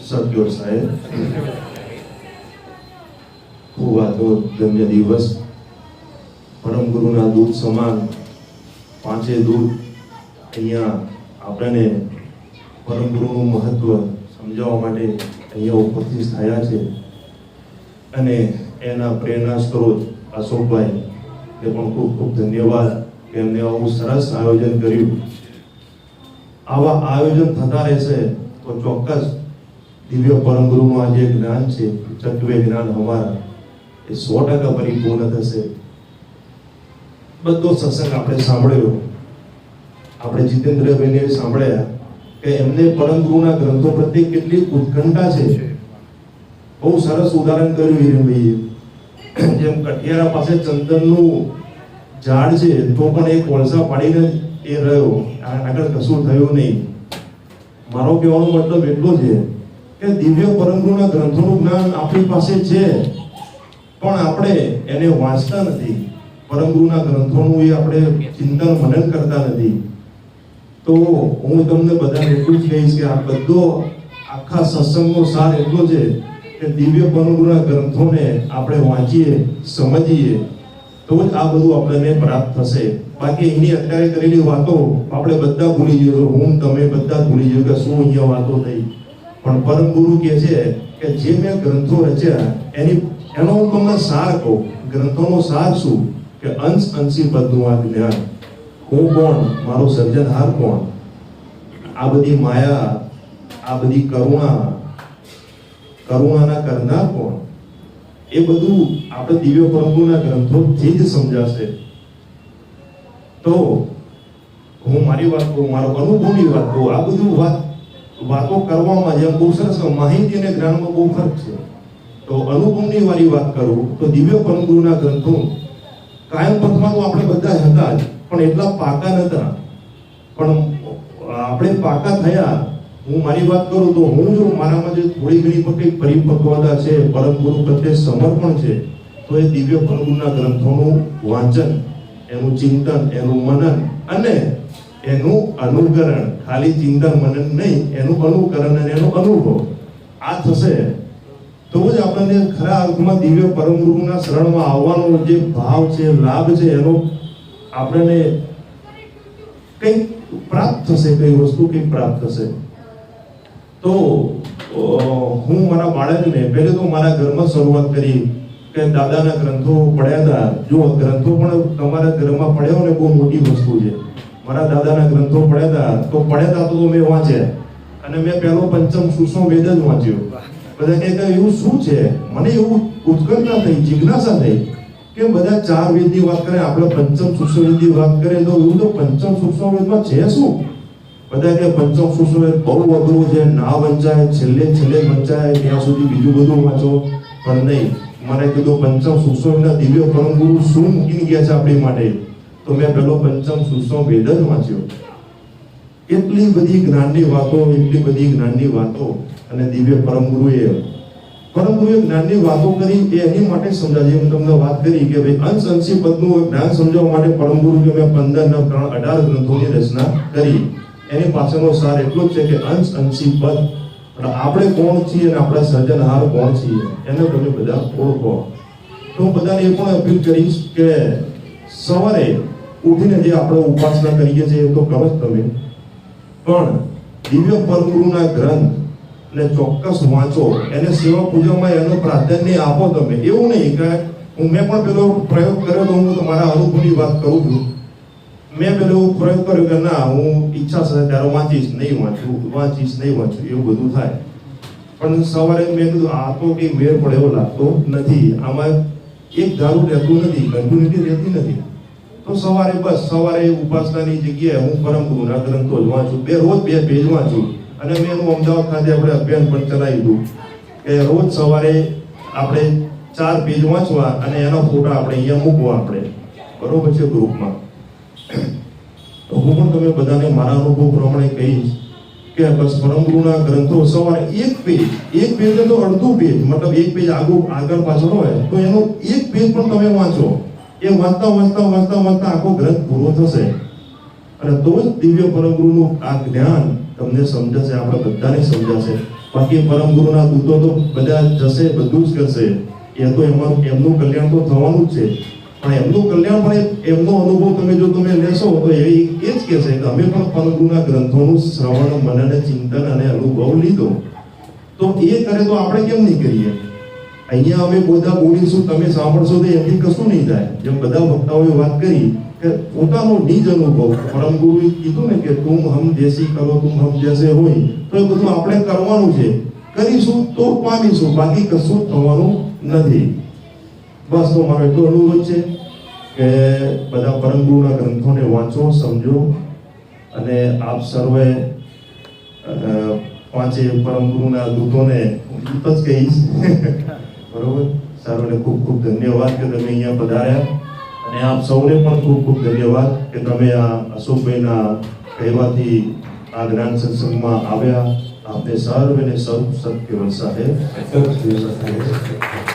સદગુરુ સાહેબ ખૂબ આતો ધન્ય દિવસ પરમ ગુરુના દૂત સમાન પાંચે દૂત અહીંયા આપણને પરમ ગુરુનું મહત્વ સમજાવવા માટે અહીંયા ઉપસ્થિત થયા છે અને એના પ્રેરણા સ્ત્રોત અશોકભાઈ એ પણ ખૂબ ખૂબ ધન્યવાદ કે એમને આવું સરસ આયોજન કર્યું. આવા આયોજન થતા રહેશે તો ચોક્કસ દિવ્ય પરમ ગુરુનું આ જે જ્ઞાન છે ચક્વે જ્ઞાન અમારા એ 100% પરિપૂર્ણ થશે. બધો સત્સંગ આપણે સાંભળ્યો, આપણે જીતેન્દ્રભાઈને સાંભળ્યા કે એમને પરમ ગુરુના ગ્રંથો પ્રત્યે કેટલી ઉત્કંઠા છે. બહુ સરસ ઉદાહરણ કર્યું હિરેનભાઈએ. જેમ કઠિયારા પાસે ચંદનનું ઝાડ છે તો પણ એ કોલસા પાડીને એ રહ્યો, આગળ કશું થયું નહીં. મારો કહેવાનો મતલબ એટલો છે કે દિવ્ય પરમ ગુરુના ગ્રંથોનું જ્ઞાન આપણી પાસે છે પણ આપણે એને વાંચતા નથી. પરમ ગુરુના ગ્રંથોનું એ આપણે ચિંતન મનન કરતા નથી. તો હું તમને બધાને એટલું જ કહીશ કે આ બધો આખા સત્સંગનો સાર એટલો છે કે દિવ્ય પરમ ગુરુના ગ્રંથોને આપણે વાંચીએ, સમજીએ તો જ આ બધું આપણને પ્રાપ્ત થશે. બાકી એની અત્યારે કરેલી વાતો આપણે બધા ભૂલી જઈએ, હું તમે બધા ભૂલી જઈએ કે શું અહીંયા વાતો થઈ. પણ પરમ ગુરુ કહે છે કે જે મેં ગ્રંથો રચ્યા એનો હું તમને સાર કહું. ગ્રંથોનો સાર શું કે અંશ અંશી બધું આ જ્ઞાન. હું કોણ, મારો સર્જનહાર કોણ, આ બધી માયા, આ બધી કરુણાના કરનાર કોણ, એ બધું આપણે દિવ્ય પરમ ગુરુના ગ્રંથોથી જ સમજાશે. તો હું મારી વાત કહું, મારો અનુભવની વાત કહું. આ બધું વાતો કરવામાં જેમ બહુ સરસ માહિતી અને જ્ઞાનમાં બહુ ફરક છે. તો અનુભવની વાળી વાત કરું તો દિવ્ય પરમ ગુરુના ગ્રંથો કાયમ પથમાં તો આપણે બધા હતા જ પણ એટલા પાકા નહોતા. પણ આપણે પાકા થયા. હું મારી વાત કરું તો હું જો મારામાં જે થોડી ઘણી કંઈક પરિપક્વતા છે, પરમ ગુરુ પ્રત્યે સમર્પણ છે, તો એ દિવ્ય પરમ ગુરુના ગ્રંથોનું વાંચન, એનું ચિંતન, એનું મનન અને એનું અનુકરણ. ખાલી ચિંતન મનન નહીં, એનું અનુકરણ અને એનો અનુભવ આ થશે તો જ આપણને ખરા અર્થમાં દિવ્ય પરમ ગુરુના શરણમાં આવવાનો જે ભાવ છે, લાભ છે, એનો આપણને કંઈક પ્રાપ્ત થશે, કઈ વસ્તુ કંઈક પ્રાપ્ત થશે. તો હું મારા બાળકને પહેલે તો મારા ઘરમાં શરૂઆત કરી કે દાદાના ગ્રંથો પડ્યા હતા. જો ગ્રંથો પણ તમારા ઘરમાં પડ્યા ને બહુ મોટી વસ્તુ છે. મારા દાદાના ગ્રંથો પડ્યા હતા તો મેં વાંચ્યા અને મેં પહેલો પંચમ સુષમ વેદ જ વાંચ્યો. બધા કહે એવું શું છે? મને એવું ઉત્કંઠા થઈ, જિજ્ઞાસા થઈ કે બધા 4 વેદની વાત કરે, આપણે પંચમ સુષમ વેદની વાત કરીએ તો એવું તો પંચમ સુષમ વેદમાં છે શું? બધા કે પંચમ સુષમ વેદ બહુ અઘરું છે, ના વંચાય, છેલ્લે વંચાય, ત્યાં સુધી બીજું બધું વાંચો. પણ નહીં, મને કીધું પંચમ સુષમ વેદના દિવ્ય પરમ ગુરુ શું મૂકીને ગયા છે આપણી માટે. તો મેં પહેલો પંચમ સુષમ વેદ જ વાંચ્યો. એટલી બધી જ્ઞાનની વાતો અને દિવ્ય પરમ ગુરુએ જ્ઞાનની વાતો કરી. એ એની માટે સમજાવી. હું તમને વાત કરી કે ભાઈ અંશ અંશી પદનું જ્ઞાન સમજાવવા માટે પરમ ગુરુ કે મેં 15 ના 3 18 ગ્રંથોની રચના કરી. એની પાછળનો સાર એટલો જ છે કે અંશ અંશી પદ, આપણે કોણ છીએ અને આપણા સર્જનહાર કોણ છીએ એને તમે બધા ઓળખો. તો હું બધાને એ પણ અપીલ કરીશ કે સવારે ઉઠીને જે આપણે ઉપાસના કરીએ છીએ એ તો કરો જ તમે, પણ દિવ્ય પરમ ગુરુના ગ્રંથ ને ચોક્કસ વાંચો. એને સેવા પૂજામાં એનો પ્રાધાન્ય આપો તમે. એવું નહીં કે મેં પણ પેલો પ્રયોગ કર્યો તો હું તમારા અનુભવની વાત કરું છું. મેં પેલો પ્રયોગ કર્યો કે ના હું ઈચ્છા થશે ત્યારે વાંચીશ, નહીં વાંચું એવું બધું થાય. પણ સવારે મેં કીધું આ તો કંઈ મેળ પડે એવો લાગતો નથી. આમાં એક ધારું રહેતું નથી, કન્ટિન્યુટી રહેતી નથી. તો સવારે ઉપાસનાની જગ્યાએ હું પરમ ગુરુના ગ્રંથો જ વાંચું. રોજ 2 પેજ વાંચું. અને મેં એનું અમદાવાદ ખાતે આપણે અભિયાન પણ ચલાવી દીધું કે રોજ સવારે આપણે 4 પેજ વાંચવા અને એના ફોટા આપણે અહીંયા મૂકવા. આપણે બરોબર છે ગ્રુપમાં. તો હું પણ તમે બધાને મારા અનુભવ પ્રમાણે કહીશ કે બસ પરમ ગુરુના ગ્રંથો સવારે 1 પેજ તો અડધું પેજ, મતલબ 1 પેજ આગળ પાછળ હોય તો એનો 1 પેજ પણ તમે વાંચો. એ વાંચતા આખો ગ્રંથ પૂરો થશે. અને તો જ દિવ્ય પરમગુરુનું આ જ્ઞાન તમને સમજાશે, આપણે બધાને સમજાશે. બાકી પરમગુરુના દૂતો તો બધા જશે, બધું જ કરશે, એ તો એમનું કલ્યાણ તો થવાનું જ છે. પણ એમનું કલ્યાણ પણ એમનો અનુભવ તમે લેશો તો એ જ કહેશે કે અમે પણ પરમગુરુના ગ્રંથોનું શ્રવણ, મનન, ચિંતન અને અનુભવ લીધો. તો એ કરે તો આપણે કેમ નહીં કરીએ? અહીંયા અમે બધા બોલીશું, તમે સાંભળશો તો એમથી કશું નહીં થાય. જેમ બધા વક્તાઓએ વાત કરી કે પોતાનો નિજ અનુભવ, પરમગુરુએ કીધું ને કે તુમ હમ જૈસી કરો તુમ હમ જૈસે હોય, તો એ બધું આપણે કરવાનું છે. કરીશું તો પામીશું, બાકી કશું થવાનું નથી. બસ તો મારો એટલો અનુરોધ છે કે બધા પરમગુરુના ગ્રંથોને વાંચો, સમજો, અને આપ સર્વે પાંચે પરમગુરુના દૂતોને દૂત જ કહીશ. બરોબર, સર્વને ખૂબ ખૂબ ધન્યવાદ કે તમે અહીંયા પધાર્યા, અને આપ સૌને પણ ખૂબ ખૂબ ધન્યવાદ કે તમે આ અશોકભાઈના કહેવાથી આ જ્ઞાન સત્સંગમાં આવ્યા. આપને સર્વને સૌ સત્ય વરસાદે.